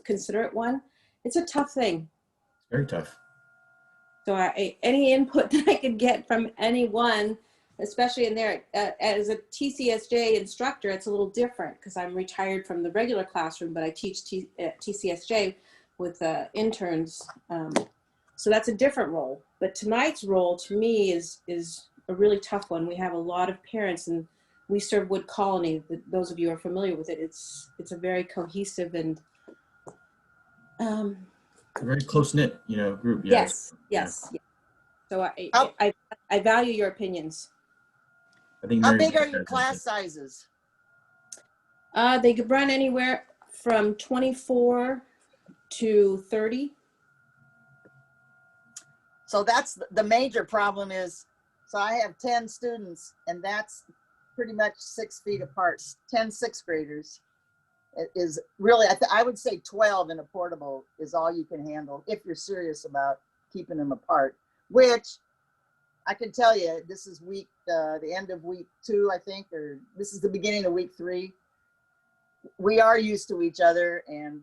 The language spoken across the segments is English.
consider it one. It's a tough thing. Very tough. So any input that I could get from anyone, especially in there, as a TCSJ instructor, it's a little different because I'm retired from the regular classroom, but I teach TCSJ with interns. So that's a different role. But tonight's role to me is a really tough one. We have a lot of parents, and we serve Wood Colony. Those of you who are familiar with it, it's a very cohesive and a very close-knit, group. Yes. So I value your opinions. I think how big are your class sizes? They could run anywhere from 24 to 30. So that's the major problem is, so I have 10 students, and that's pretty much 6 feet apart. 10 sixth graders is really, I would say 12 in a portable is all you can handle if you're serious about keeping them apart, which I can tell you, this is the end of week 2, I think, or this is the beginning of week 3. We are used to each other, and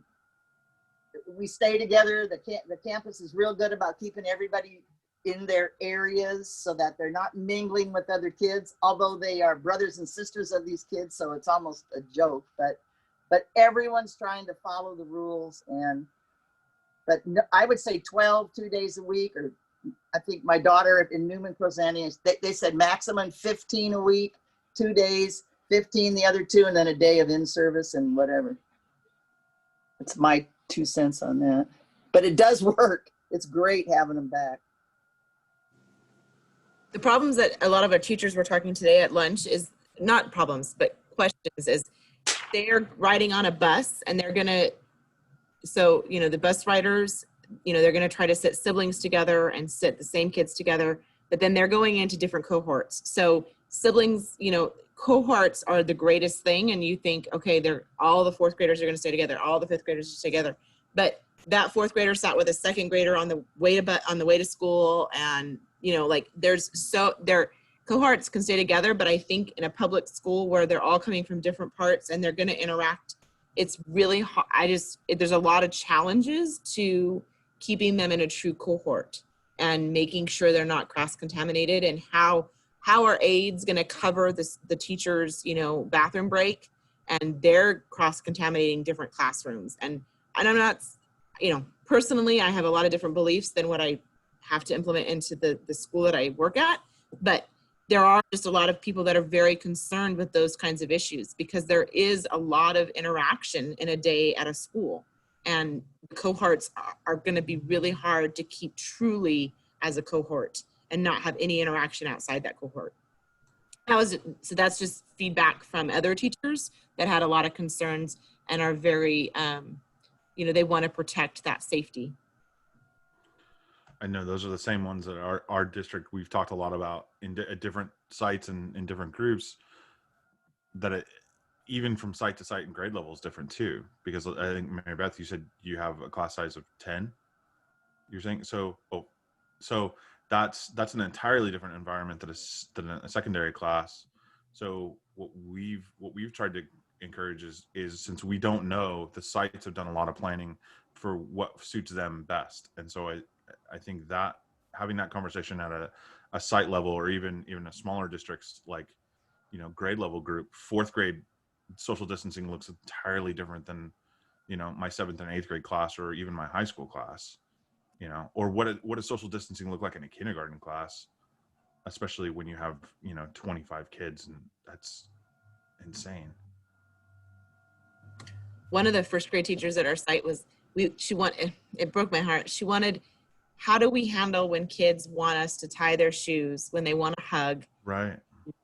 we stay together. The campus is real good about keeping everybody in their areas so that they're not mingling with other kids, although they are brothers and sisters of these kids, so it's almost a joke, but everyone's trying to follow the rules. But no, I would say 12 2 days a week, or I think my daughter in Newman Crozani, they said maximum 15 a week, 2 days, 15 the other 2, and then a day of in-service and whatever. It's my 2 cents on that, but it does work. It's great having them back. The problems that a lot of our teachers were talking today at lunch is not problems, but questions is they're riding on a bus and they're going to, so, the bus riders, they're going to try to sit siblings together and sit the same kids together, but then they're going into different cohorts. So siblings, cohorts are the greatest thing. And you think, okay, all the 4th graders are going to stay together. All the 5th graders are stay together. But that 4th grader sat with a 2nd grader on the way to school. And, their cohorts can stay together. But I think in a public school where they're all coming from different parts and they're going to interact, it's really hard. There's a lot of challenges to keeping them in a true cohort and making sure they're not cross-contaminated, and how are aides going to cover the teacher's, bathroom break, and they're cross-contaminating different classrooms. And I'm not, personally, I have a lot of different beliefs than what I have to implement into the school that I work at, but there are just a lot of people that are very concerned with those kinds of issues because there is a lot of interaction in a day at a school, and cohorts are going to be really hard to keep truly as a cohort and not have any interaction outside that cohort. So that's just feedback from other teachers that had a lot of concerns and are very, they want to protect that safety. I know those are the same ones that our district, we've talked a lot about at different sites and in different groups, that even from site to site and grade level is different too. Because I think, Mary Beth, you said you have a class size of 10, you're saying? So that's an entirely different environment than a secondary class. So what we've tried to encourage is since we don't know, the sites have done a lot of planning for what suits them best. And so I think that having that conversation at a site level, or even a smaller districts, like, grade level group, 4th grade social distancing looks entirely different than, my 7th and 8th grade class, or even my high school class, or what does social distancing look like in a kindergarten class, especially when you have, 25 kids, and that's insane. One of the 1st grade teachers at our site it broke my heart. She wanted, how do we handle when kids want us to tie their shoes, when they want to hug? Right.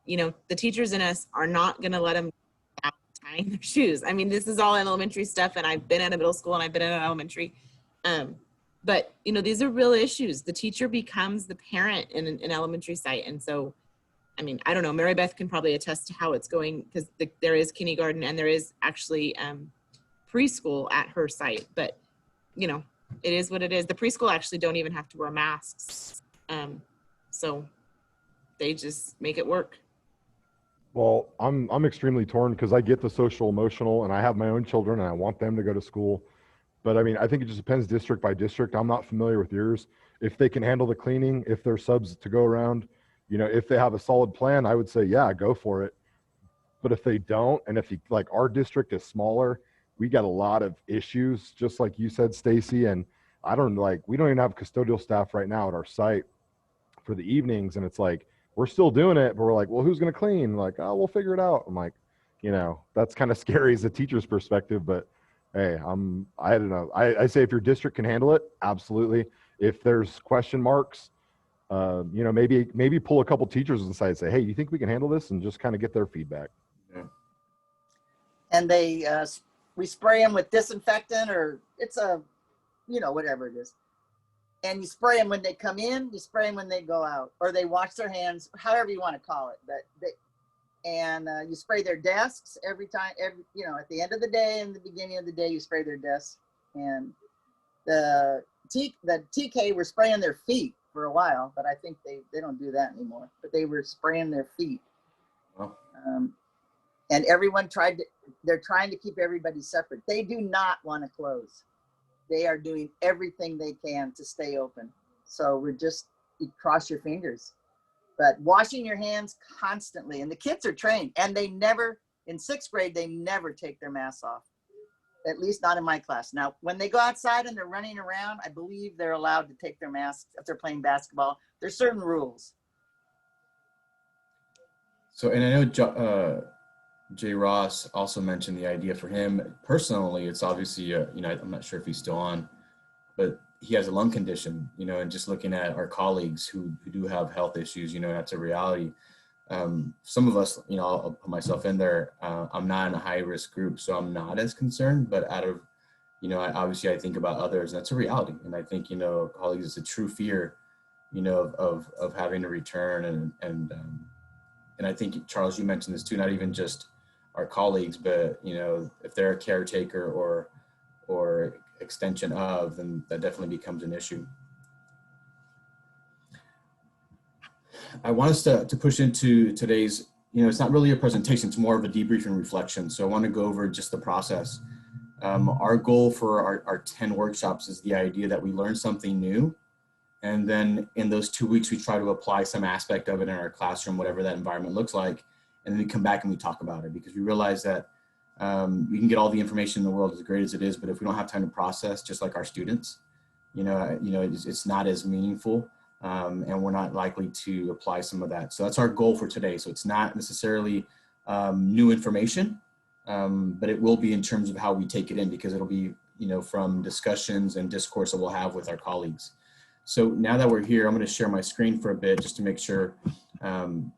The teachers in us are not going to let them out tying their shoes. I mean, this is all elementary stuff, and I've been at a middle school and I've been at an elementary. But, these are real issues. The teacher becomes the parent in an elementary site. And so, I mean, I don't know, Mary Beth can probably attest to how it's going, because there is kindergarten and there is actually preschool at her site. But, it is what it is. The preschool actually don't even have to wear masks. So they just make it work. Well, I'm extremely torn because I get the social emotional, and I have my own children and I want them to go to school. But I mean, I think it just depends district by district. I'm not familiar with yours. If they can handle the cleaning, if there's subs to go around, you know, if they have a solid plan, I would say, yeah, go for it. But if they don't, and if you, like, our district is smaller, we got a lot of issues, just like you said, Stacy. And we don't even have custodial staff right now at our site for the evenings. And it's like, we're still doing it, but we're like, well, who's going to clean? Like, oh, we'll figure it out. I'm like, you know, that's kind of scary as a teacher's perspective, but hey, I don't know. I say if your district can handle it, absolutely. If there's question marks, you know, maybe pull a couple teachers aside and say, hey, you think we can handle this, and just kind of get their feedback. Yeah. And we spray them with disinfectant, or it's a, you know, whatever it is. And you spray them when they come in, you spray them when they go out, or they wash their hands, however you want to call it. But you spray their desks every time, you know, at the end of the day and the beginning of the day, you spray their desks. And the TK were spraying their feet for a while, but I think they don't do that anymore. But they were spraying their feet. Well, And everyone they're trying to keep everybody separate. They do not want to close. They are doing everything they can to stay open. So you cross your fingers. But washing your hands constantly, and the kids are trained, and in 6th grade, they never take their masks off, at least not in my class. Now, when they go outside and they're running around, I believe they're allowed to take their masks if they're playing basketball. There's certain rules. so, and I know Jay Ross also mentioned the idea for him personally. It's obviously, you know, I'm not sure if he's still on, but he has a lung condition, you know, and just looking at our colleagues who do have health issues, you know, that's a reality. Some of us, you know, I'll put myself in there. I'm not in a high risk group, so I'm not as concerned, but out of, you know, obviously I think about others, and that's a reality. And I think, you know, colleagues, it's a true fear, you know, of having to return. And I think, Charles, you mentioned this too, not even just our colleagues, but, you know, if they're a caretaker or extension of, then that definitely becomes an issue. I want us to push into today's, you know, it's not really a presentation, it's more of a debrief and reflection. So I want to go over just the process. Our goal for our 10 workshops is the idea that we learn something new. And then in those 2 weeks, we try to apply some aspect of it in our classroom, whatever that environment looks like. And then we come back and we talk about it, because we realize that we can get all the information in the world, as great as it is, but if we don't have time to process, just like our students, you know, it's not as meaningful, and we're not likely to apply some of that. So that's our goal for today. So it's not necessarily new information, but it will be in terms of how we take it in, because it'll be, you know, from discussions and discourse that we'll have with our colleagues. So now that we're here, I'm going to share my screen for a bit just to make sure. I'm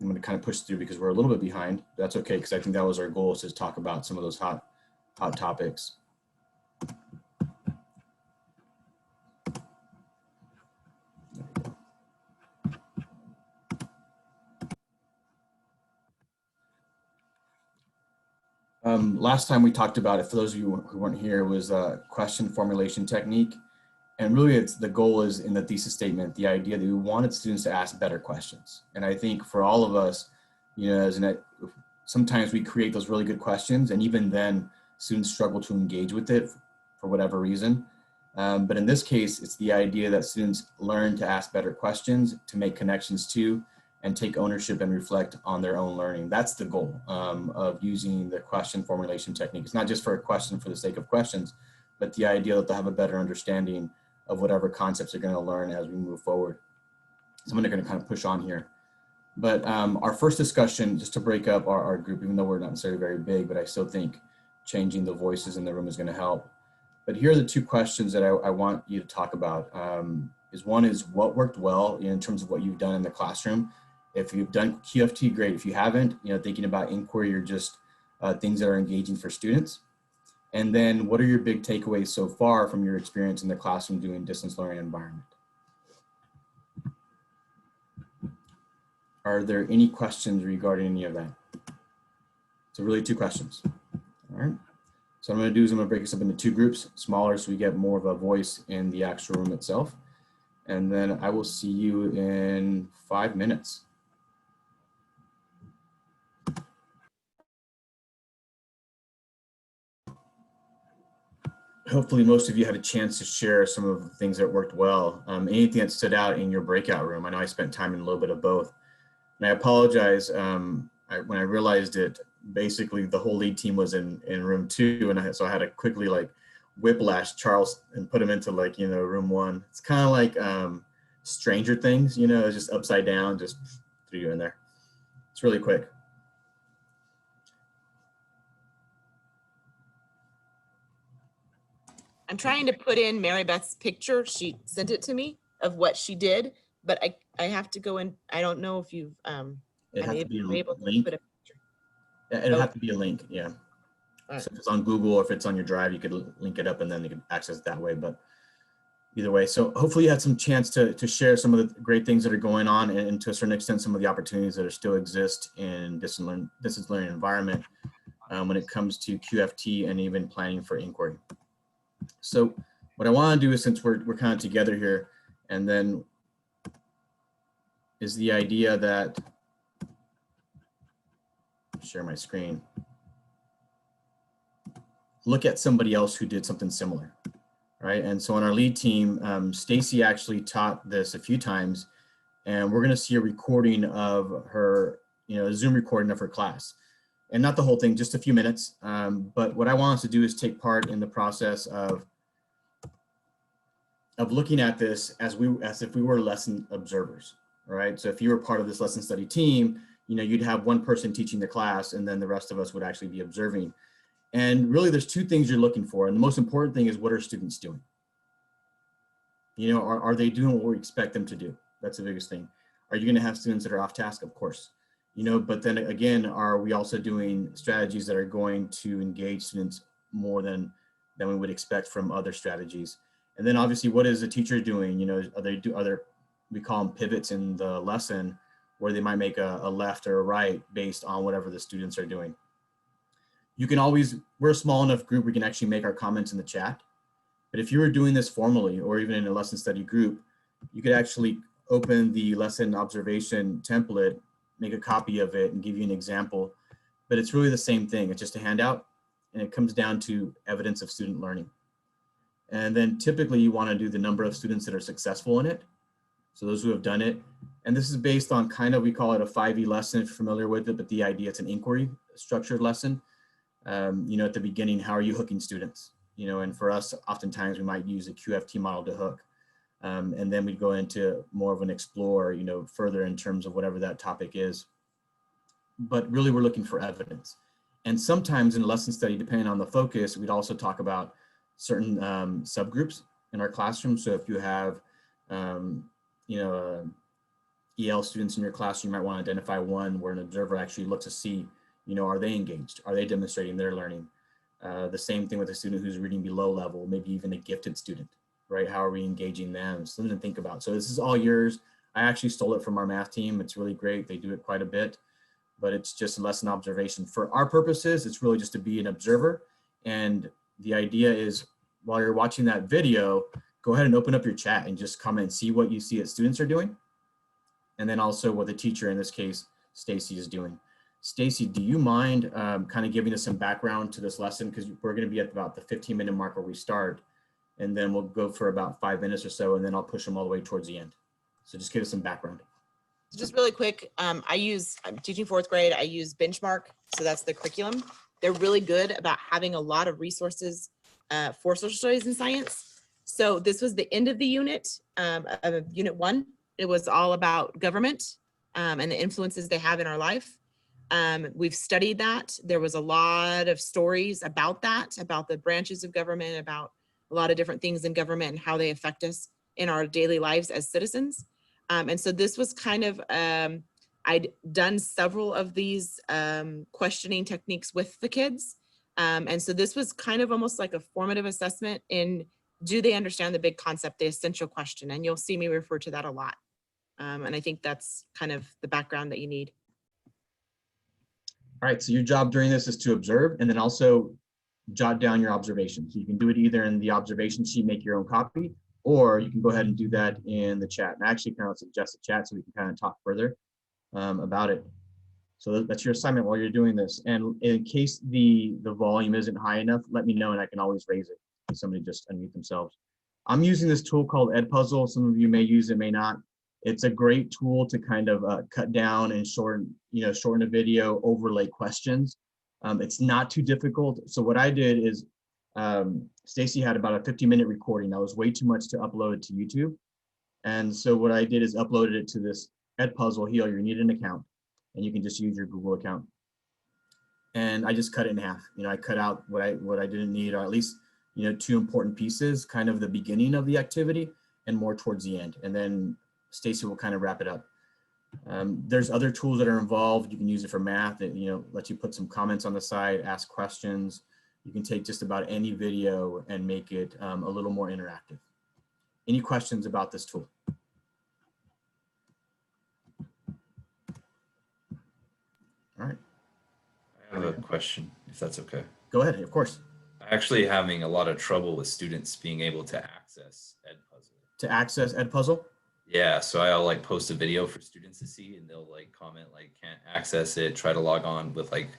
going to kind of push through because we're a little bit behind. That's okay, because I think that was our goal, is to talk about some of those hot topics. Last time we talked about it, for those of you who weren't here, was a question formulation technique. And really, the goal is in the thesis statement, the idea that we wanted students to ask better questions. And I think for all of us, you know, sometimes we create those really good questions, and even then students struggle to engage with it for whatever reason. But in this case, it's the idea that students learn to ask better questions, to make connections to, and take ownership and reflect on their own learning. That's the goal of using the question formulation technique. It's not just for a question for the sake of questions, but the idea that they'll have a better understanding of whatever concepts they're going to learn as we move forward. So I'm going to kind of push on here. But our first discussion, just to break up our group, even though we're not necessarily very big, but I still think changing the voices in the room is going to help. But here are the 2 questions that I want you to talk about. One is what worked well in terms of what you've done in the classroom. If you've done QFT, great. If you haven't, you know, thinking about inquiry or just things that are engaging for students. And then what are your big takeaways so far from your experience in the classroom doing distance learning environment? Are there any questions regarding any of that? So really 2 questions. All right. So what I'm going to do is I'm going to break this up into 2 groups, smaller, so we get more of a voice in the actual room itself. And then I will see you in 5 minutes. hopefully most of you had a chance to share some of the things that worked well. Anything that stood out in your breakout room. I know I spent time in a little bit of both. And I apologize, when I realized it, basically the whole lead team was in room 2, and so I had to quickly like whiplash Charles and put him into like, room 1. It's kind of like Stranger Things, it's just upside down, just threw you in there. It's really quick. I'm trying to put in Mary Beth's picture. She sent it to me of what she did, but I have to go in. I don't know if you've, It has to be a able to link. put a picture. It'll Oh. have to be a link, yeah. All right. So if it's on Google or if it's on your drive, you could link it up and then you can access it that way. But either way, so hopefully you had some chance to share some of the great things that are going on, and to a certain extent, some of the opportunities that are still exist in distance learning environment when it comes to QFT and even planning for inquiry. So what I want to do is, since we're kind of together here, and then is the idea that, share my screen, look at somebody else who did something similar, right? And so on our lead team, Stacy actually taught this a few times, and we're going to see a recording of her, a Zoom recording of her class, and not the whole thing, just a few minutes. But what I want us to do is take part in the process of looking at this as if we were lesson observers, right? So if you were part of this lesson study team, you'd have one person teaching the class, and then the rest of us would actually be observing. And really, there's 2 things you're looking for. And the most important thing is, what are students doing? Are they doing what we expect them to do? That's the biggest thing. Are you going to have students that are off task? Of course. But then again, are we also doing strategies that are going to engage students more than we would expect from other strategies? And then obviously, what is the teacher doing? We call them pivots in the lesson, where they might make a left or a right based on whatever the students are doing. You can always, we're a small enough group, we can actually make our comments in the chat. But if you were doing this formally, or even in a lesson study group, you could actually open the lesson observation template, make a copy of it, and give you an example. But it's really the same thing. It's just a handout, and it comes down to evidence of student learning. And then typically you want to do the number of students that are successful in it. So those who have done it. And this is based on kind of, we call it a 5E lesson, if you're familiar with it, but the idea, it's an inquiry structured lesson. At the beginning, how are you hooking students? And for us, oftentimes we might use a QFT model to hook. And then we'd go into more of an explore, further in terms of whatever that topic is. But really, we're looking for evidence. And sometimes in a lesson study, depending on the focus, we'd also talk about certain subgroups in our classroom. So if you have, EL students in your class, you might want to identify one where an observer actually looks to see, are they engaged? Are they demonstrating their learning? The same thing with a student who's reading below level, maybe even a gifted student, right? How are we engaging them? Something to think about. So this is all yours. I actually stole it from our math team. It's really great. They do it quite a bit, but it's just a lesson observation. For our purposes, it's really just to be an observer. And the idea is, while you're watching that video, go ahead and open up your chat and just comment and see what you see that students are doing. And then also what the teacher, in this case, Stacy, is doing. Stacy, do you mind kind of giving us some background to this lesson? Because we're going to be at about the 15-minute mark where we start, and then we'll go for about 5 minutes or so, and then I'll push them all the way towards the end. So just give us some background. Just really quick, I'm teaching 4th grade. I use Benchmark, so that's the curriculum. They're really good about having a lot of resources for social studies and science. So this was the end of the unit, of unit 1. It was all about government and the influences they have in our life. We've studied that. There was a lot of stories about that, about the branches of government, about a lot of different things in government and how they affect us in our daily lives as citizens. And so this was kind of, I'd done several of these questioning techniques with the kids. And so this was kind of almost like a formative assessment in, do they understand the big concept, the essential question? And you'll see me refer to that a lot. And I think that's kind of the background that you need. All right, so your job during this is to observe, and then also jot down your observations. You can do it either in the observation sheet, make your own copy, or you can go ahead and do that in the chat. And I actually kind of suggest a chat so we can kind of talk further about it. So that's your assignment while you're doing this. And in case the volume isn't high enough, let me know and I can always raise it. see somebody just unmute themselves. I'm using this tool called Edpuzzle. Some of you may use it, may not. It's a great tool to kind of cut down and shorten a video, overlay questions. It's not too difficult. So what I did is, Stacy had about a 50-minute recording. That was way too much to upload to YouTube. And so what I did is uploaded it to this Edpuzzle here. You need an account, and you can just use your Google account. And I just cut it in half. I cut out what I didn't need, or at least, 2 important pieces, kind of the beginning of the activity and more towards the end. And then Stacy will kind of wrap it up. There's other tools that are involved. You can use it for math. It lets you put some comments on the side, ask questions. You can take just about any video and make it a little more interactive. Any questions about this tool? All right. I have a question, if that's okay. Go ahead, of course. I'm actually having a lot of trouble with students being able to access Edpuzzle. To access Edpuzzle? Yeah, so I'll like post a video for students to see, and they'll like comment like can't access it, try to log on with like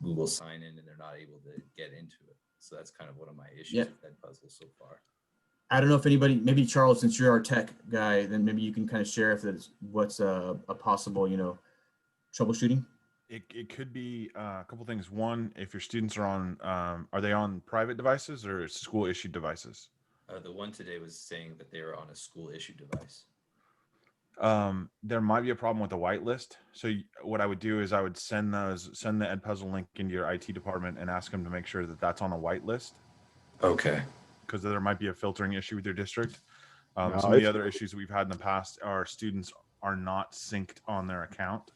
Google sign in, and they're not able to get into it. So that's kind of one of my issues with Edpuzzle so far. I don't know if anybody, maybe Charles, since you're our tech guy, then maybe you can kind of share if it's what's a possible, troubleshooting. It could be a couple things. One, if your students are on, are they on private devices or school issued devices? The one today was saying that they were on a school issued device. There might be a problem with the whitelist. So what I would do is I would send the Edpuzzle link into your IT department and ask them to make sure that that's on a whitelist. Okay. Because there might be a filtering issue with your district. No, Some of the other issues we've had in the past are students are not synced on their account.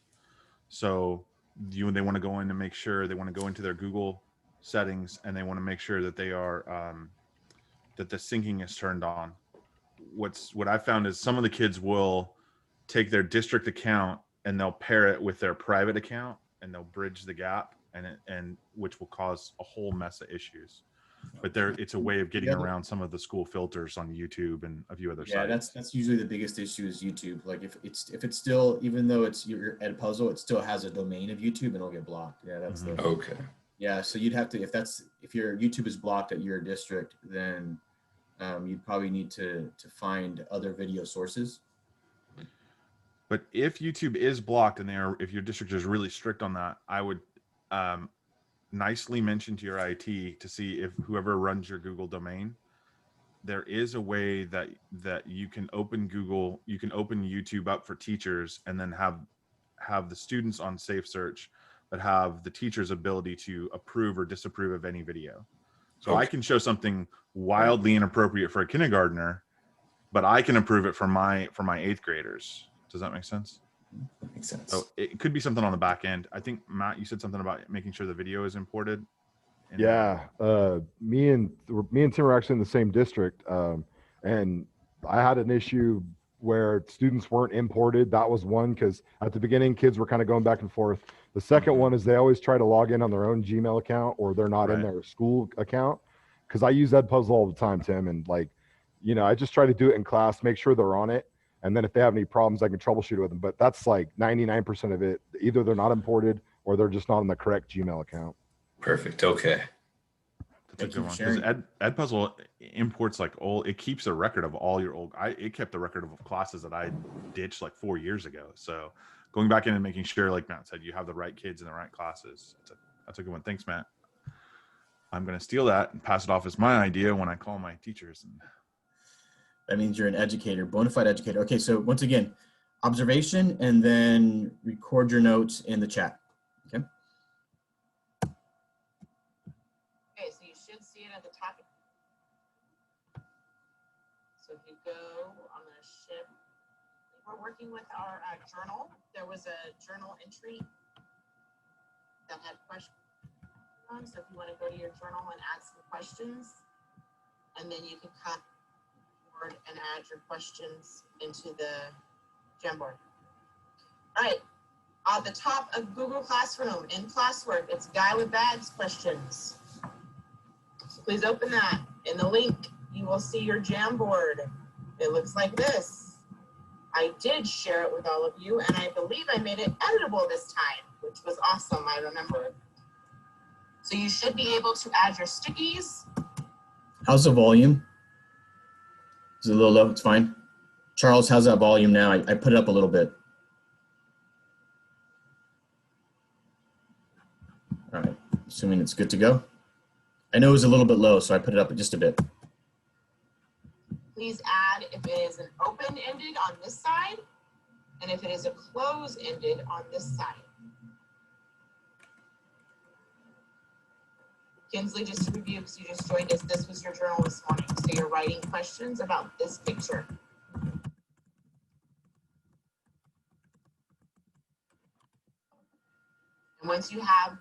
So they want to go in and make sure, they want to go into their Google settings and they want to make sure that they are, that the syncing is turned on. What I found is some of the kids will take their district account and they'll pair it with their private account and they'll bridge the gap, and which will cause a whole mess of issues. But it's a way of getting around some of the school filters on YouTube and a few other sites. Yeah, that's usually the biggest issue is YouTube. Like if it's still, even though it's your Edpuzzle, it still has a domain of YouTube and it'll get blocked. Yeah, that's the Okay. Yeah, so you'd have to, if your YouTube is blocked at your district, then you'd probably need to find other video sources. But if YouTube is blocked and if your district is really strict on that, I would nicely mention to your IT to see if whoever runs your Google domain, there is a way that you can open YouTube up for teachers and then have the students on safe search, but have the teacher's ability to approve or disapprove of any video. So I can show something wildly inappropriate for a kindergartner, but I can approve it for my 8th graders. Does that make sense? That makes sense. So it could be something on the back end. I think Matt, you said something about making sure the video is imported. Yeah, me and Tim are actually in the same district, and I had an issue where students weren't imported. That was one, because at the beginning kids were kind of going back and forth. The second one is they always try to log in on their own Gmail account, or they're not in their school account. Because I use Edpuzzle all the time, Tim, and I just try to do it in class, make sure they're on it, and then if they have any problems, I can troubleshoot it with them. But that's like 99% of it. Either they're not imported or they're just not on the correct Gmail account. Perfect. Okay. That's a good one. Because Edpuzzle imports it keeps a record of all your it kept the record of classes that I ditched like 4 years ago. So going back in and making sure, like Matt said, you have the right kids in the right classes. That's a good one. Thanks, Matt. I'm going to steal that and pass it off as my idea when I call my teachers. That means you're an educator, bona fide educator. Okay, so once again, observation, and then record your notes in the chat. Okay. Okay, so you should see it at the top. So if you go on the ship, we're working with our journal. There was a journal entry that had questions on. So if you want to go to your journal and add some questions, and then you can cut and add your questions into the Jamboard. All right, at the top of Google Classroom in classwork, it's Guy with Bags questions. So please open that. In the link, you will see your Jamboard. It looks like this. I did share it with all of you, and I believe I made it editable this time, which was awesome, I remember. So you should be able to add your stickies How's the volume? Is it a little low? It's fine. Charles, how's that volume now? I put it up a little bit. All right, assuming it's good to go. I know it was a little bit low, so I put it up just a bit. Please add if it is an open-ended on this side, and if it is a close-ended on this side. Kinsley, just to review, because you just joined us, this was your journal this morning. So you're writing questions about this picture. And once you have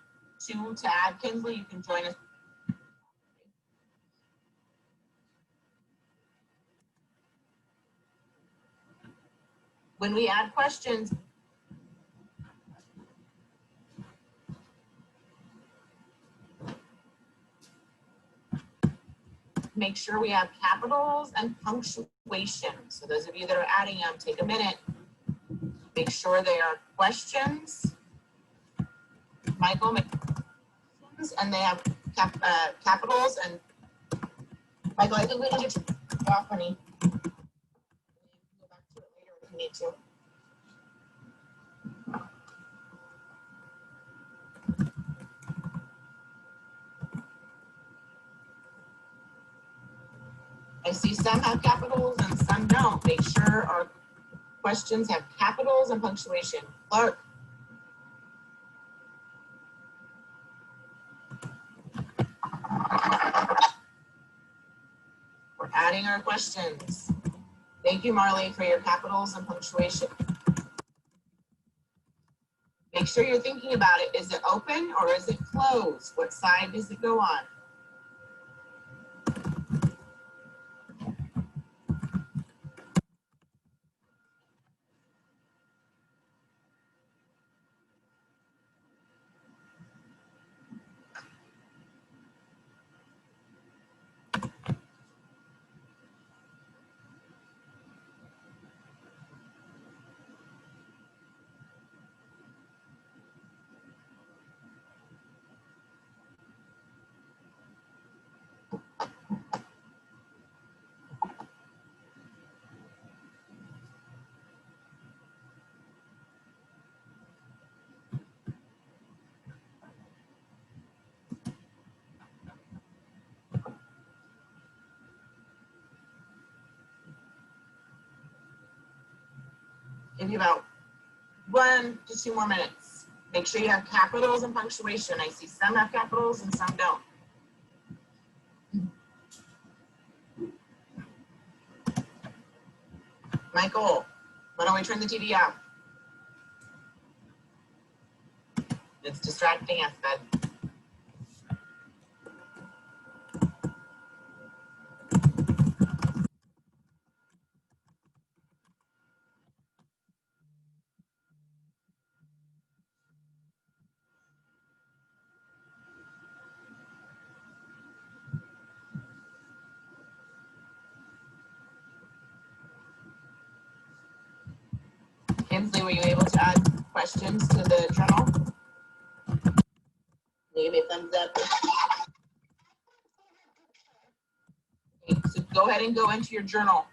2 to add, Kinsley, you can join us. When we add questions, make sure we have capitals and punctuation. So those of you that are adding them, take a minute. Make sure they are questions. Michael, make questions, and they have capitals. And Michael, I think we need to turn it off, honey. Go back to it later if you need to. I see some have capitals and some don't. Make sure our questions have capitals and punctuation. Clark. We're adding our questions. Thank you, Marley, for your capitals and punctuation. Make sure you're thinking about it. Is it open or is it closed? What side does it go on? Give you about 1 to 2 more minutes. Make sure you have capitals and punctuation. I see some have capitals and some don't. Michael, why don't we turn the TV off? It's distracting us, bud. Kinsley, were you able to add questions to the journal? Give me a thumbs up. Okay, so go ahead and go into your journal.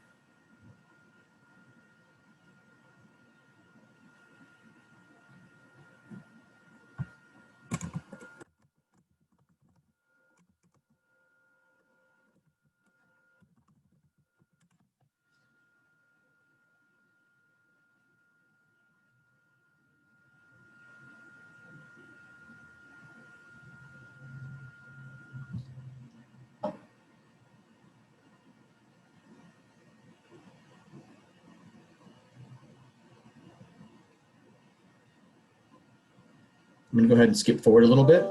I'm gonna go ahead and skip forward a little bit,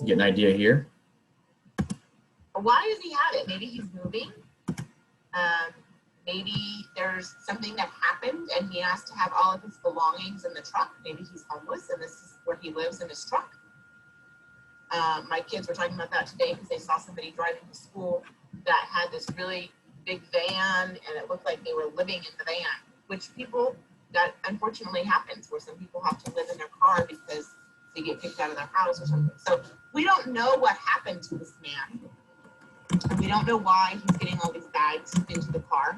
get an idea here. Why does he have it? Maybe he's moving. Maybe there's something that happened and he has to have all of his belongings in the truck. Maybe he's homeless and this is where he lives, in his truck. My kids were talking about that today because they saw somebody driving to school that had this really big van and it looked like they were living in the van, which that unfortunately happens where some people have to live in their car because they get kicked out of their house or something. So we don't know what happened to this man. And we don't know why he's getting all these bags into the car.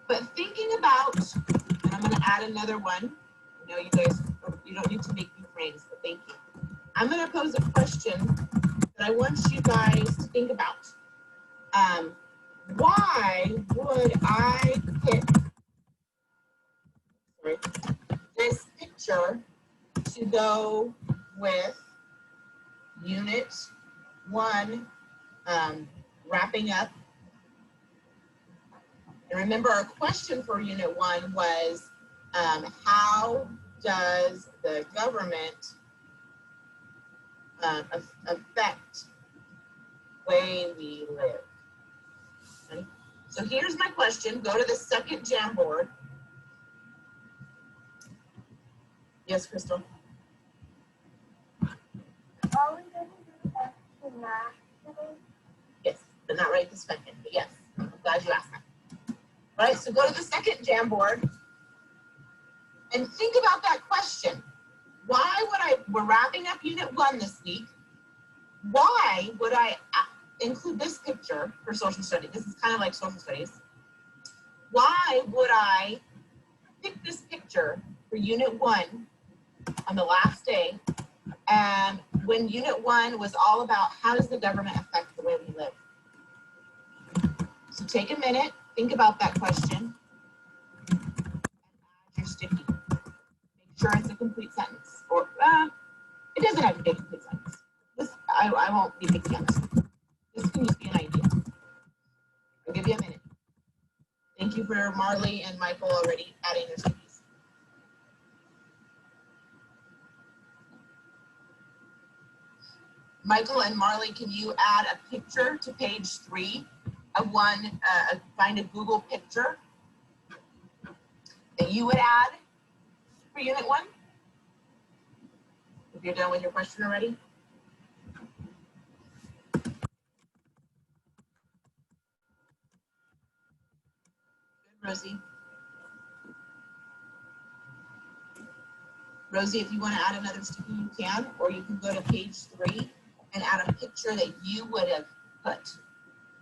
But thinking about, and I'm gonna add another one. I know you guys, you don't need to make new frames, but thank you. I'm gonna pose a question that I want you guys to think about. Why would I pick this picture to go with Unit 1 wrapping up? And remember, our question for Unit 1 was, how does the government affect the way we live? Okay. So here's my question. Go to the second Jamboard. Yes, Crystal? Are we going to do that tonight today? Yes, but not right this second, but yes, I'm glad you asked that. All right, so go to the second Jamboard and think about that question. Why would we're wrapping up Unit 1 this week. Why would I include this picture for social studies? This is kind of like social studies. Why would I pick this picture for Unit 1 on the last day, and when Unit 1 was all about how does the government affect the way we live? So take a minute, think about that question, and add your sticky. Make sure it's a complete sentence, or it doesn't have to be a complete sentence. This, I won't be picky on this. This can just be an idea. I'll give you a minute. Thank you for Marley and Michael already adding their stickies. Michael and Marley, can you add a picture to page 3 of one, find a Google picture that you would add for Unit 1? If you're done with your question already. Good, Rosie. Rosie, if you want to add another sticky, you can, or you can go to page 3 and add a picture that you would have put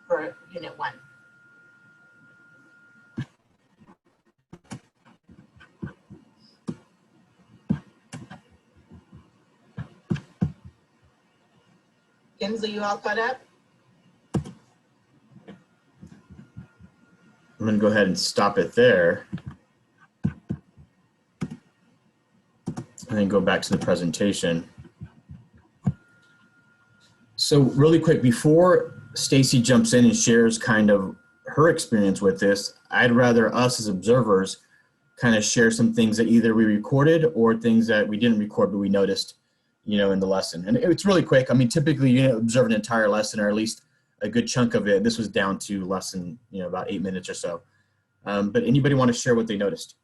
for Unit 1. Kinsley, you all caught up? I'm going to go ahead and stop it there. And then go back to the presentation. So really quick, before Stacy jumps in and shares kind of her experience with this, I'd rather us as observers kind of share some things that either we recorded or things that we didn't record but we noticed, you know, in the lesson. And it's really quick. I mean, typically you observe an entire lesson or at least a good chunk of it. This was down to less than, you know, about 8 minutes or so. But anybody want to share what they noticed?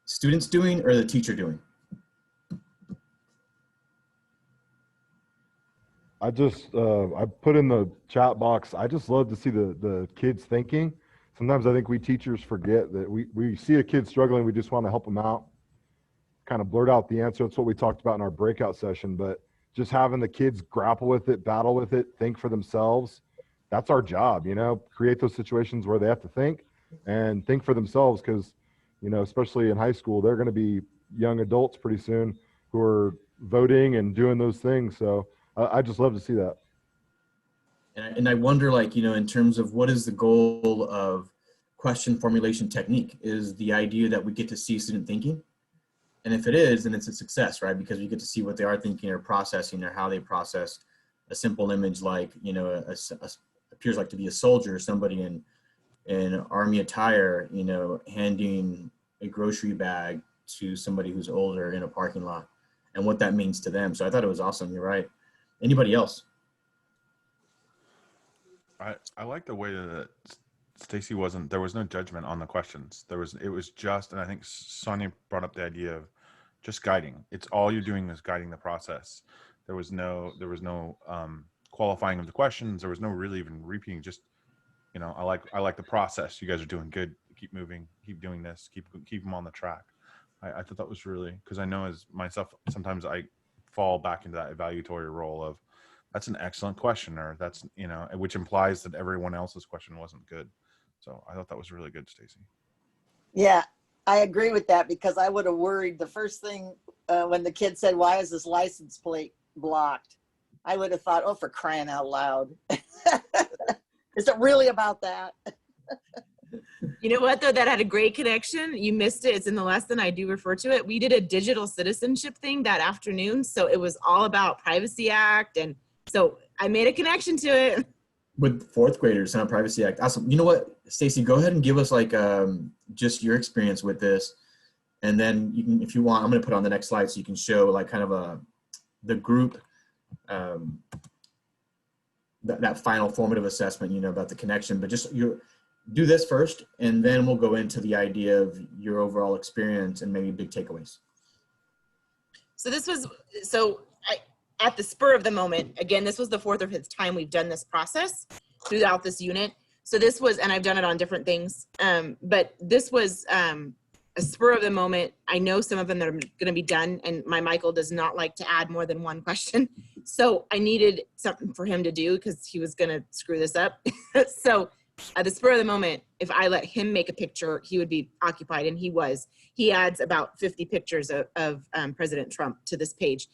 Students doing or the teacher doing? I put in the chat box, I just love to see the kids thinking. Sometimes I think we teachers forget that we see a kid struggling, we just want to help them out, kind of blurt out the answer. That's what we talked about in our breakout session, but just having the kids grapple with it, battle with it, think for themselves, that's our job, you know, create those situations where they have to think for themselves, because, you know, especially in high school, they're going to be young adults pretty soon who are voting and doing those things. So I just love to see that. And I wonder, like, you know, in terms of what is the goal of question formulation technique? Is the idea that we get to see student thinking? And if it is, then it's a success, right? Because we get to see what they are thinking or processing or how they process a simple image like, you know, appears like to be a soldier or somebody in army attire, you know, handing a grocery bag to somebody who's older in a parking lot and what that means to them. So I thought it was awesome. You're right. Anybody else? I like the way that Stacy there was no judgment on the questions. It was just, and I think Sonia brought up the idea of just guiding. It's all you're doing is guiding the process. There was no qualifying of the questions. There was no really even repeating. Just, you know, I like the process. You guys are doing good. Keep moving. Keep doing this. Keep them on the track. I thought that was really, because I know as myself, sometimes I fall back into that evaluatory role of that's an excellent question, or that's, you know, which implies that everyone else's question wasn't good. So I thought that was really good, Stacy. Yeah, I agree with that because I would have worried the first thing when the kid said, "Why is this license plate blocked?" I would have thought, "Oh, for crying out loud. Is it really about that?" You know what, though? That had a great connection. You missed it. It's in the lesson. I do refer to it. We did a digital citizenship thing that afternoon. So it was all about Privacy Act. And so I made a connection to it. With fourth graders and a Privacy Act. Awesome. You know what, Stacy, go ahead and give us like just your experience with this. And then you can, if you want, I'm going to put on the next slide so you can show like kind of the group, that final formative assessment, you know, about the connection, but just do this first, and then we'll go into the idea of your overall experience and maybe big takeaways. So this was, at the spur of the moment, again, this was the fourth or fifth time we've done this process throughout this unit. So this was, and I've done it on different things, but this was a spur of the moment. I know some of them that are going to be done, and my Michael does not like to add more than one question. So I needed something for him to do because he was going to screw this up. So at the spur of the moment, if I let him make a picture, he would be occupied, and he was. He adds about 50 pictures of President Trump to this page.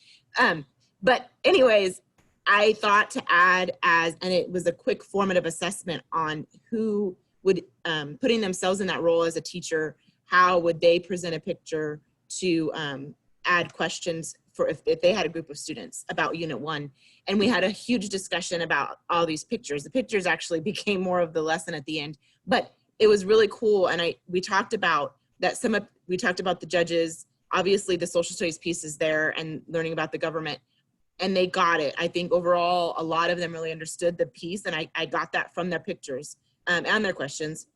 But anyways, I thought to add and it was a quick formative assessment on who would, putting themselves in that role as a teacher, how would they present a picture to add questions for if they had a group of students about Unit 1. And we had a huge discussion about all these pictures. The pictures actually became more of the lesson at the end, but it was really cool. And we talked about that we talked about the judges, obviously the social studies piece is there, and learning about the government, and they got it. I think overall, a lot of them really understood the piece, and I got that from their pictures and their questions.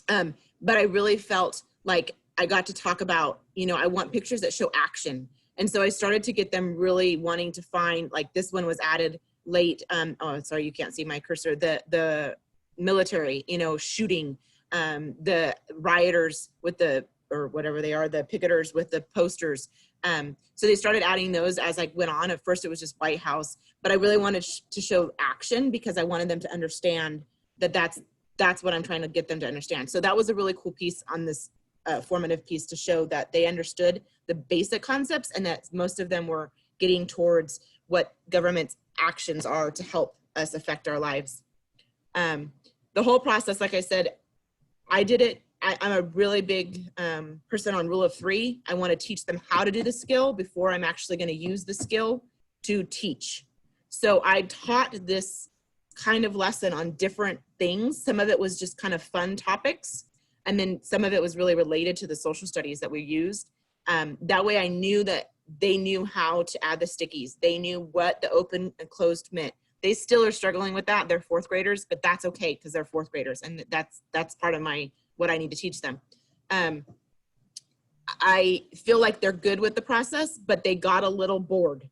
But I really felt like I got to talk about, you know, I want pictures that show action. And so I started to get them really wanting to find, like this one was added late. Oh, sorry, you can't see my cursor. The military, you know, shooting, the rioters with or whatever they are, the picketers with the posters. So they started adding those as I went on. At first it was just White House, but I really wanted to show action because I wanted them to understand that that's what I'm trying to get them to understand. So that was a really cool piece on this formative piece, to show that they understood the basic concepts and that most of them were getting towards what government's actions are to help us affect our lives. The whole process, like I said, I did it. I'm a really big person on rule of 3. I want to teach them how to do the skill before I'm actually going to use the skill to teach. So I taught this kind of lesson on different things. Some of it was just kind of fun topics, and then some of it was really related to the social studies that we used. That way I knew that they knew how to add the stickies. They knew what the open and closed meant. They still are struggling with that. They're 4th graders, but that's okay because they're 4th graders, and that's part of what I need to teach them. I feel like they're good with the process, but they got a little bored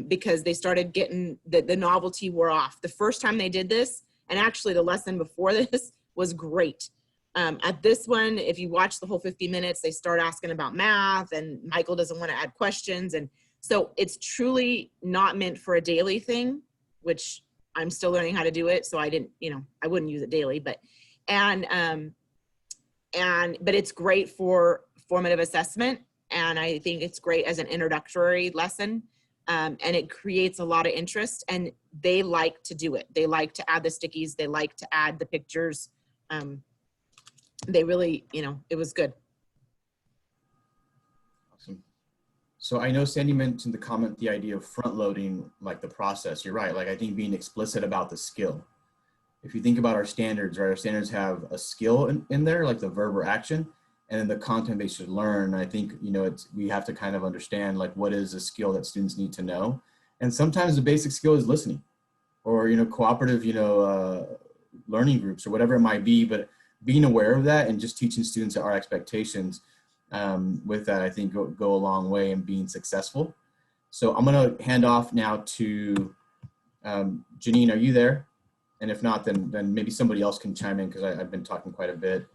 because they started getting the novelty wore off. The first time they did this, and actually the lesson before this was great. At this one, if you watch the whole 50 minutes, they start asking about math, and Michael doesn't want to add questions. And so it's truly not meant for a daily thing, which I'm still learning how to do it. So I didn't, I wouldn't use it daily, but it's great for formative assessment. And I think it's great as an introductory lesson. And it creates a lot of interest, and they like to do it. They like to add the stickies. They like to add the pictures. They really, it was good. Awesome. So I know Sandy mentioned the comment, the idea of front loading, like the process. You're right. Like I think being explicit about the skill. If you think about our standards, right, our standards have a skill in there, like the verb or action, and then the content they should learn. I think, we have to kind of understand like what is a skill that students need to know. And sometimes the basic skill is listening, or, cooperative, learning groups or whatever it might be, but being aware of that and just teaching students our expectations with that, I think go a long way in being successful. So I'm going to hand off now to Janine. Are you there? And if not, then maybe somebody else can chime in because I've been talking quite a bit.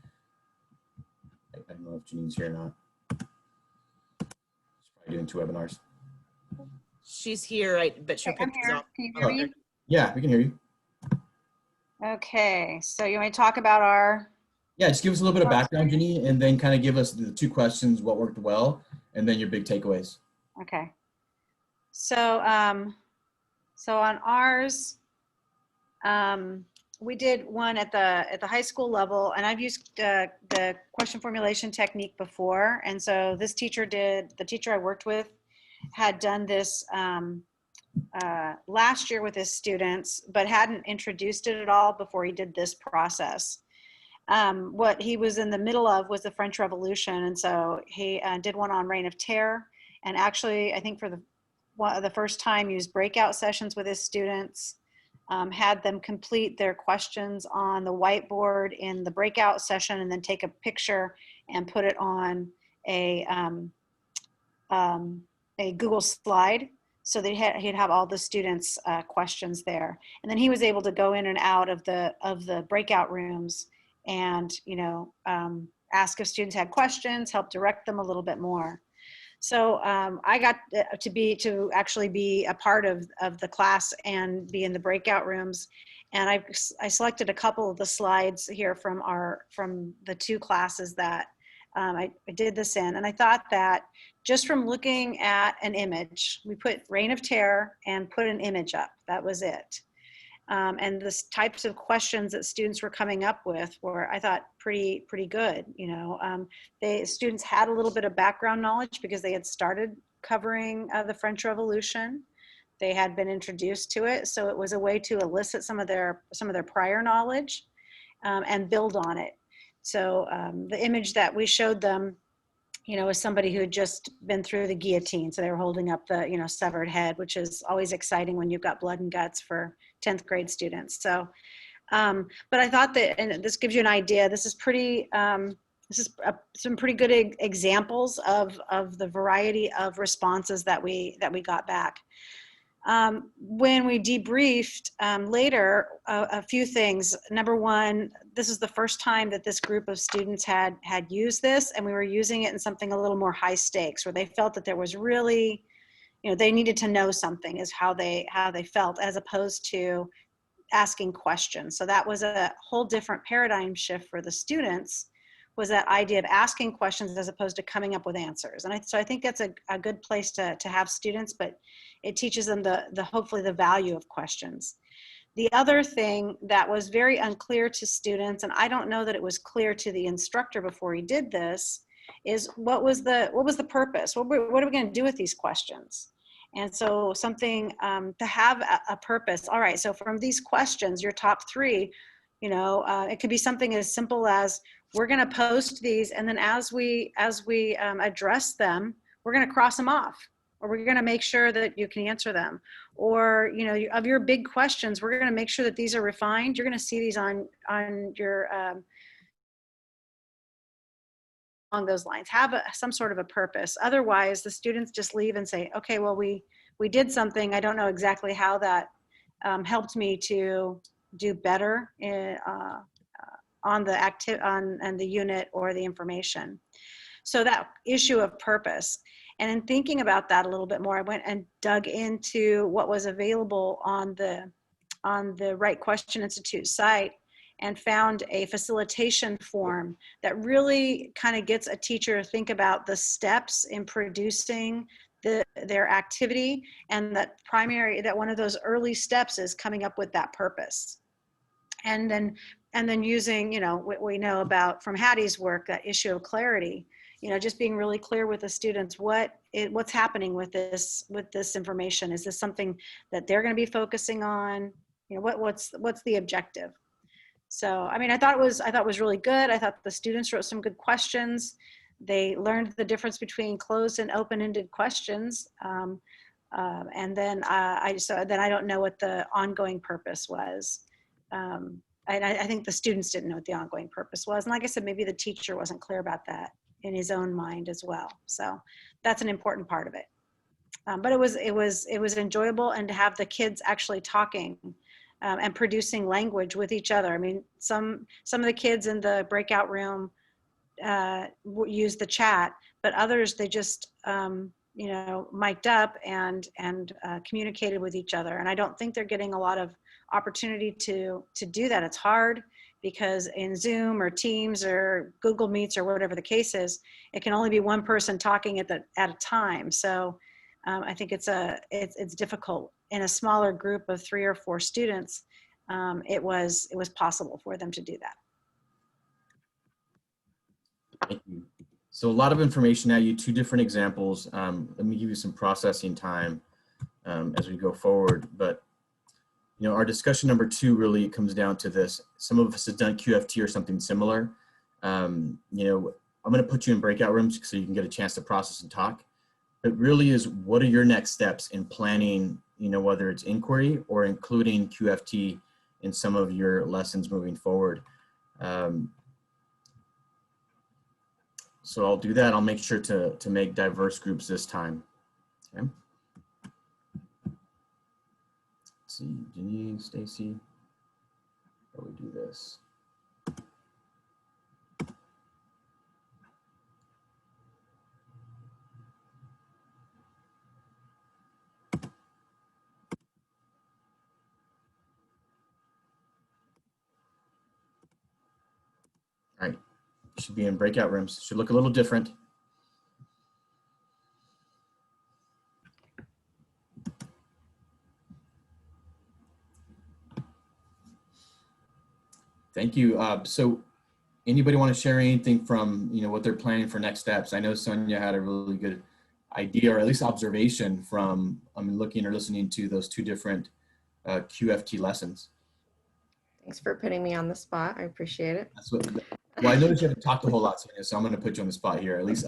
I don't know if Janine's here or not. She's probably doing 2 webinars. She's here, right? But she'll Okay, I'm pick these here. up. Can you hear Oh. me? Yeah, we can hear you. Okay, so you want to talk about our, Yeah, just give us a little bit of background, Ginny, and then kind of give us the 2 questions, what worked well, and then your big takeaways. okay. So, so on ours, we did one at the high school level, and I've used the question formulation technique before. And so this teacher the teacher I worked with had done this last year with his students, but hadn't introduced it at all before he did this process. What he was in the middle of was the French Revolution, and so he did one on Reign of Terror, and actually, I think for the first time, used breakout sessions with his students, had them complete their questions on the whiteboard in the breakout session, and then take a picture and put it on a Google slide. So that he'd have all the students' questions there, and then he was able to go in and out of the breakout rooms and ask if students had questions, help direct them a little bit more. So I got to actually be a part of the class and be in the breakout rooms, and I selected a couple of the slides here from the 2 classes that I did this in, and I thought that just from looking at an image, we put Reign of Terror and put an image up. That was it. And the types of questions that students were coming up with were, I thought, pretty good. Students had a little bit of background knowledge because they had started covering the French Revolution. They had been introduced to it, so it was a way to elicit some of their prior knowledge and build on it. So the image that we showed them, was somebody who had just been through the guillotine. So they were holding up the, severed head, which is always exciting when you've got blood and guts for 10th grade students. So, but I thought that, and this gives you an idea, this is some pretty good examples of the variety of responses that we got back. When we debriefed later, a few things. Number one, this is the first time that this group of students had used this, and we were using it in something a little more high stakes, where they felt that there was really, they needed to know something, is how they felt, as opposed to asking questions. So that was a whole different paradigm shift for the students, was that idea of asking questions as opposed to coming up with answers. And so I think that's a good place to have students, but it teaches them hopefully the value of questions. The other thing that was very unclear to students, and I don't know that it was clear to the instructor before he did this, is what was the purpose? What are we going to do with these questions? And so something to have a purpose. All right, so from these questions, your top 3, it could be something as simple as, we're going to post these, and then as we address them, we're going to cross them off, or we're going to make sure that you can answer them. Or, of your big questions, we're going to make sure that these are refined. You're going to see these on your, along those lines. Have some sort of a purpose. Otherwise, the students just leave and say, okay, well, we did something. I don't know exactly how that helped me to do better on the unit or the information. So that issue of purpose. And in thinking about that a little bit more, I went and dug into what was available on the Right Question Institute site, and found a facilitation form that really kind of gets a teacher to think about the steps in producing their activity, and that one of those early steps is coming up with that purpose. And then using, what we know about from Hattie's work, that issue of clarity, just being really clear with the students what's happening with this information. Is this something that they're going to be focusing on? What's the objective? So, I thought it was really good. I thought the students wrote some good questions. They learned the difference between closed and open-ended questions. And then I don't know what the ongoing purpose was. And I think the students didn't know what the ongoing purpose was. And like I said, maybe the teacher wasn't clear about that in his own mind as well. So that's an important part of it. But it was enjoyable, and to have the kids actually talking and producing language with each other. Some of the kids in the breakout room use the chat, but others, they just you know, mic'd up and communicated with each other. And I don't think they're getting a lot of opportunity to do that. It's hard because in Zoom or Teams or Google Meets or whatever the case is, it can only be one person talking at a time. So I think it's difficult in a smaller group of 3 or 4 students. It was possible for them to do that. Thank you. So a lot of information now, you 2 different examples. Let me give you some processing time as we go forward. But, you know, our discussion number 2 really comes down to this. Some of us have done QFT or something similar. You know, I'm going to put you in breakout rooms so you can get a chance to process and talk. But really is, what are your next steps in planning, you know, whether it's inquiry or including QFT in some of your lessons moving forward? So I'll do that. I'll make sure to make diverse groups this time. Okay. Let's see, Janine, Stacy, how do we do this? All right, should be in breakout rooms. Should look a little different. Thank you. So anybody want to share anything from, you know, what they're planning for next steps? I know Sonia had a really good idea, or at least observation from looking or listening to those 2 different QFT lessons. Thanks for putting me on the spot. I appreciate it. That's what, well, I noticed you haven't talked a whole lot, Sonia, so I'm going to put you on the spot here, at least.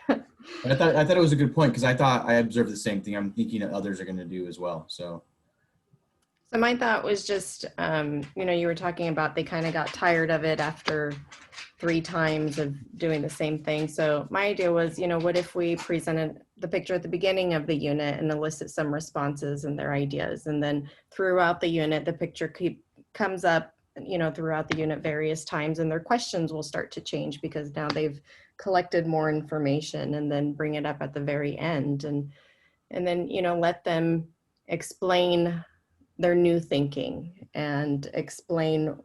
But I thought it was a good point, because I observed the same thing. I'm thinking that others are going to do as well. So my thought was just, you know, you were talking about they kind of got tired of it after 3 times of doing the same thing. So my idea was, you know, what if we presented the picture at the beginning of the unit and elicit some responses and their ideas, and then throughout the unit, the picture comes up, you know, throughout the unit various times, and their questions will start to change because now they've collected more information, and then bring it up at the very end, and then, you know, let them explain their new thinking and explain,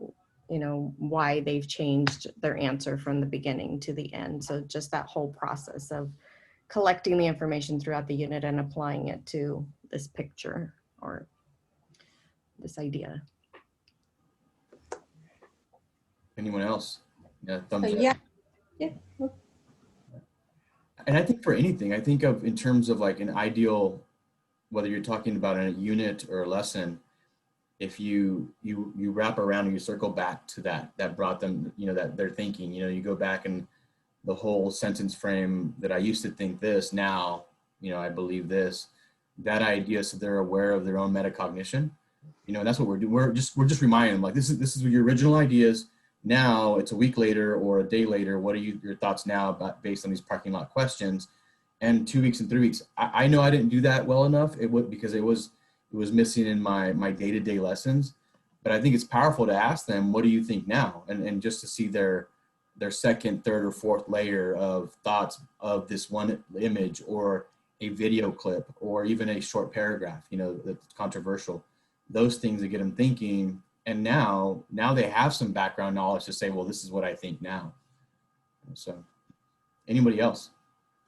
you know, why they've changed their answer from the beginning to the end. So just that whole process of collecting the information throughout the unit and applying it to this picture or this idea. anyone else? Yeah, thumbs up. Yeah. Yeah. And I think for anything, I think of in terms of like an ideal, whether you're talking about a unit or a lesson, if you wrap around and you circle back to that brought them, you know, that they're thinking, you know, you go back and the whole sentence frame that I used to think this, now, you know, I believe this, that idea, so they're aware of their own metacognition, you know, and that's what we're doing. We're just reminding them, like, this is your original ideas. Now it's a week later or a day later. What are your thoughts now about based on these parking lot questions? And 2 weeks and 3 weeks. I know I didn't do that well enough. It would, because it was missing in my day-to-day lessons. But I think it's powerful to ask them, what do you think now? And just to see their second, third, or fourth layer of thoughts of this one image or a video clip or even a short paragraph, you know, that's controversial. Those things that get them thinking. And now they have some background knowledge to say, well, this is what I think now. So anybody else?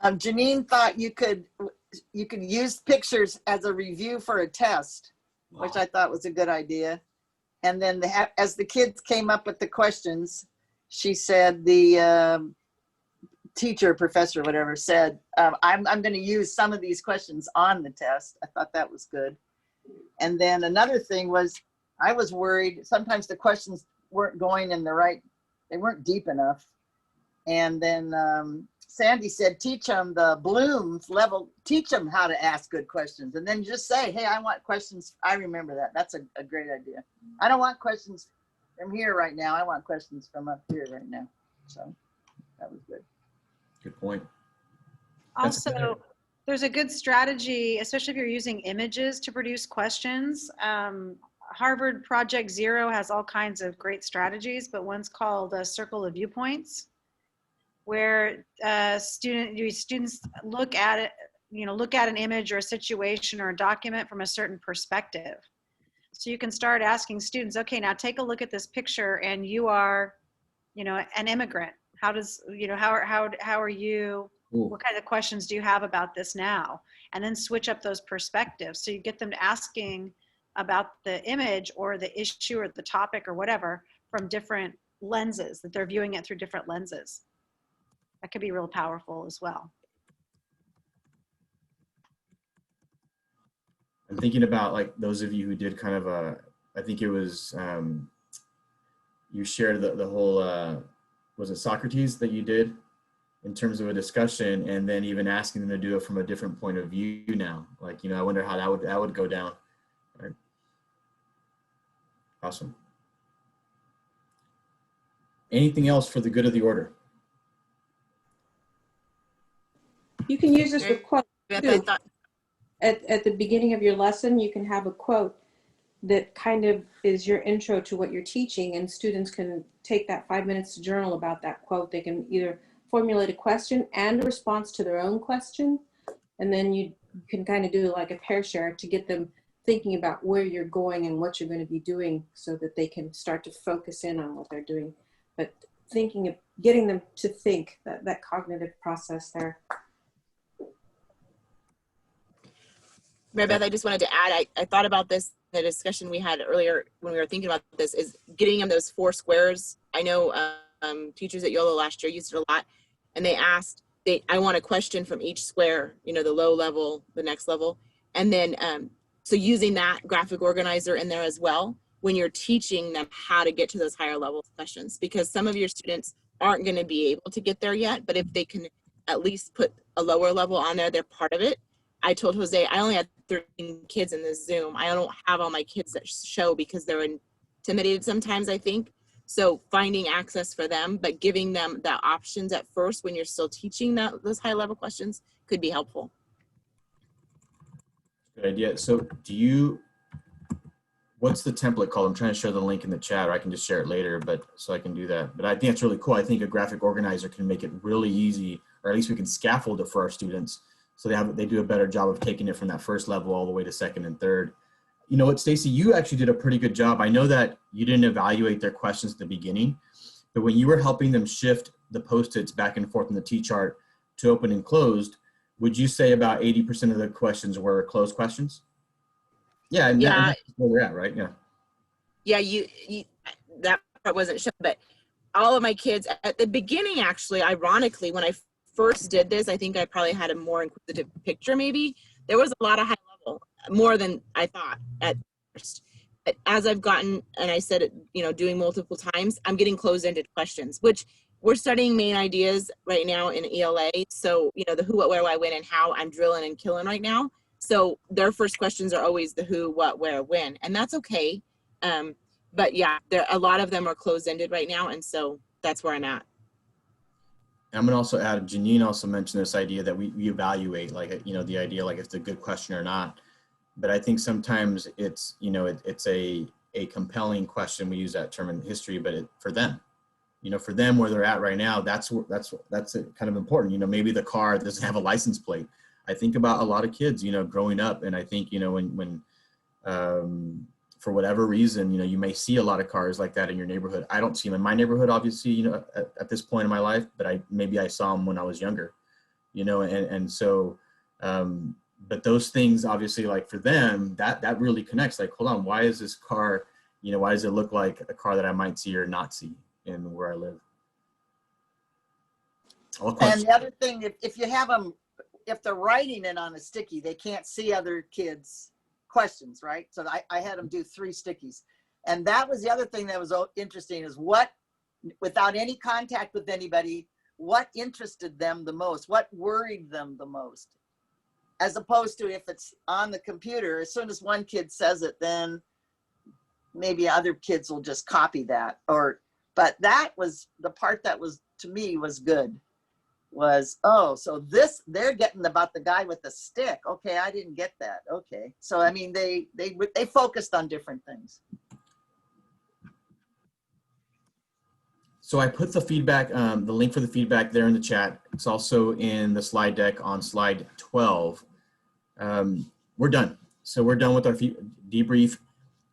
Janine thought you could use pictures as a review for a test, which I thought was a good idea. And then as the kids came up with the questions, she said, the teacher, professor, whatever, said, I'm going to use some of these questions on the test. I thought that was good. And then another thing was, I was worried sometimes the questions weren't going in the right, they weren't deep enough. And then Sandy said, teach them the Bloom's level, teach them how to ask good questions. And then just say, hey, I want questions. I remember that. That's a great idea. I don't want questions from here right now. I want questions from up here right now. So that was good. Good point. Also, there's a good strategy, especially if you're using images to produce questions. Harvard Project Zero has all kinds of great strategies, but one's called a Circle of Viewpoints, where students look at it, look at an image or a situation or a document from a certain perspective. So you can start asking students, okay, now take a look at this picture and you are, an immigrant. How does, how are you, Ooh. what kind of questions do you have about this now? And then switch up those perspectives. So you get them asking about the image or the issue or the topic or whatever from different lenses, that they're viewing it through different lenses. That could be real powerful as well. I'm thinking about like those of you who did kind of a, I think it was, you shared the whole, was it Socrates that you did in terms of a discussion, and then even asking them to do it from a different point of view now. Like, I wonder how that would go down. Right. Awesome. Anything else for the good of the order? You can use this with quotes Beth, too. At the beginning of your lesson, you can have a quote that kind of is your intro to what you're teaching, and students can take that 5 minutes to journal about that quote. They can either formulate a question and a response to their own question, and then you can kind of do like a pair share to get them thinking about where you're going and what you're going to be doing, so that they can start to focus in on what they're doing. But thinking of getting them to think, that cognitive process there. Mary Beth, I just wanted to add, I thought about this, the discussion we had earlier when we were thinking about this, is getting them those 4 squares. I know teachers at YOLO last year used it a lot, and they asked, I want a question from each square, the low level, the next level. And then, so using that graphic organizer in there as well, when you're teaching them how to get to those higher level questions, because some of your students aren't going to be able to get there yet, but if they can at least put a lower level on there, they're part of it. I told Jose, I only had 13 kids in this Zoom. I don't have all my kids that show because they're intimidated sometimes, I think. So finding access for them, but giving them the options at first when you're still teaching those high level questions could be helpful. Good idea. So what's the template called? I'm trying to share the link in the chat, or I can just share it later, but so I can do that. But I think it's really cool. I think a graphic organizer can make it really easy, or at least we can scaffold it for our students, so they do a better job of taking it from that first level all the way to second and third. You know what, Stacy, you actually did a pretty good job. I know that you didn't evaluate their questions at the beginning, but when you were helping them shift the Post-its back and forth in the T-chart to open and closed, would you say about 80% of the questions were closed questions? Yeah, and that's where we're at, right? Yeah. Yeah, you that part wasn't shown, but all of my kids at the beginning, actually, ironically, when I first did this, I think I probably had a more inquisitive picture. Maybe there was a lot of high level, more than I thought at first. But as I've gotten, and I said it, doing multiple times, I'm getting closed-ended questions, which we're studying main ideas right now in ELA. So, the who, what, where, why, when, and how I'm drilling and killing right now. So their first questions are always the who, what, where, when, and that's okay. But yeah, a lot of them are closed-ended right now, and so that's where I'm at. I'm gonna also add, Janine also mentioned this idea that we evaluate, like, the idea, like, if it's a good question or not. But I think sometimes it's, it's a compelling question. We use that term in history, but for them, for them where they're at right now, that's kind of important. Maybe the car doesn't have a license plate. I think about a lot of kids, growing up, and I think, when for whatever reason, you may see a lot of cars like that in your neighborhood. I don't see them in my neighborhood, obviously, at this point in my life, but maybe I saw them when I was younger, and so, but those things, obviously, like for them, that really connects. Like, hold on, why is this car, why does it look like a car that I might see or not see in where I live? And the other thing, if you have them, if they're writing it on a sticky, they can't see other kids' questions, right? So I had them do 3 stickies. And that was the other thing that was interesting, is without any contact with anybody, what interested them the most? What worried them the most? As opposed to if it's on the computer, as soon as one kid says it, then maybe other kids will just copy that. But that was the part that was, to me, was good. Was, oh, so they're getting about the guy with the stick. Okay, I didn't get that. Okay, so I mean, they focused on different things. So I put the feedback, the link for the feedback there in the chat. It's also in the slide deck on slide 12. We're done. So we're done with our debrief.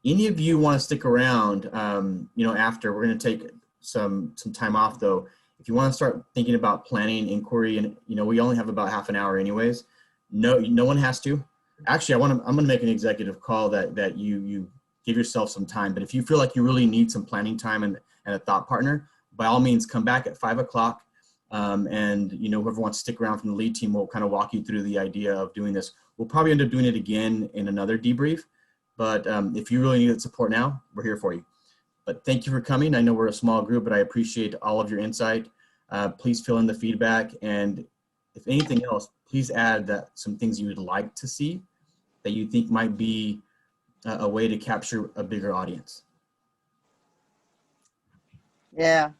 Any of you want to stick around, you know, after, we're going to take some time off though. If you want to start thinking about planning inquiry, and you know, we only have about half an hour anyways. No one has to. Actually, I'm going to make an executive call that you give yourself some time. But if you feel like you really need some planning time and a thought partner, by all means, come back at 5 o'clock. And you know, whoever wants to stick around from the lead team will kind of walk you through the idea of doing this. We'll probably end up doing it again in another debrief. But if you really need that support now, we're here for you. But thank you for coming. I know we're a small group, but I appreciate all of your insight. Please fill in the feedback. And if anything else, please add that some things you would like to see that you think might be a way to capture a bigger audience. Yeah.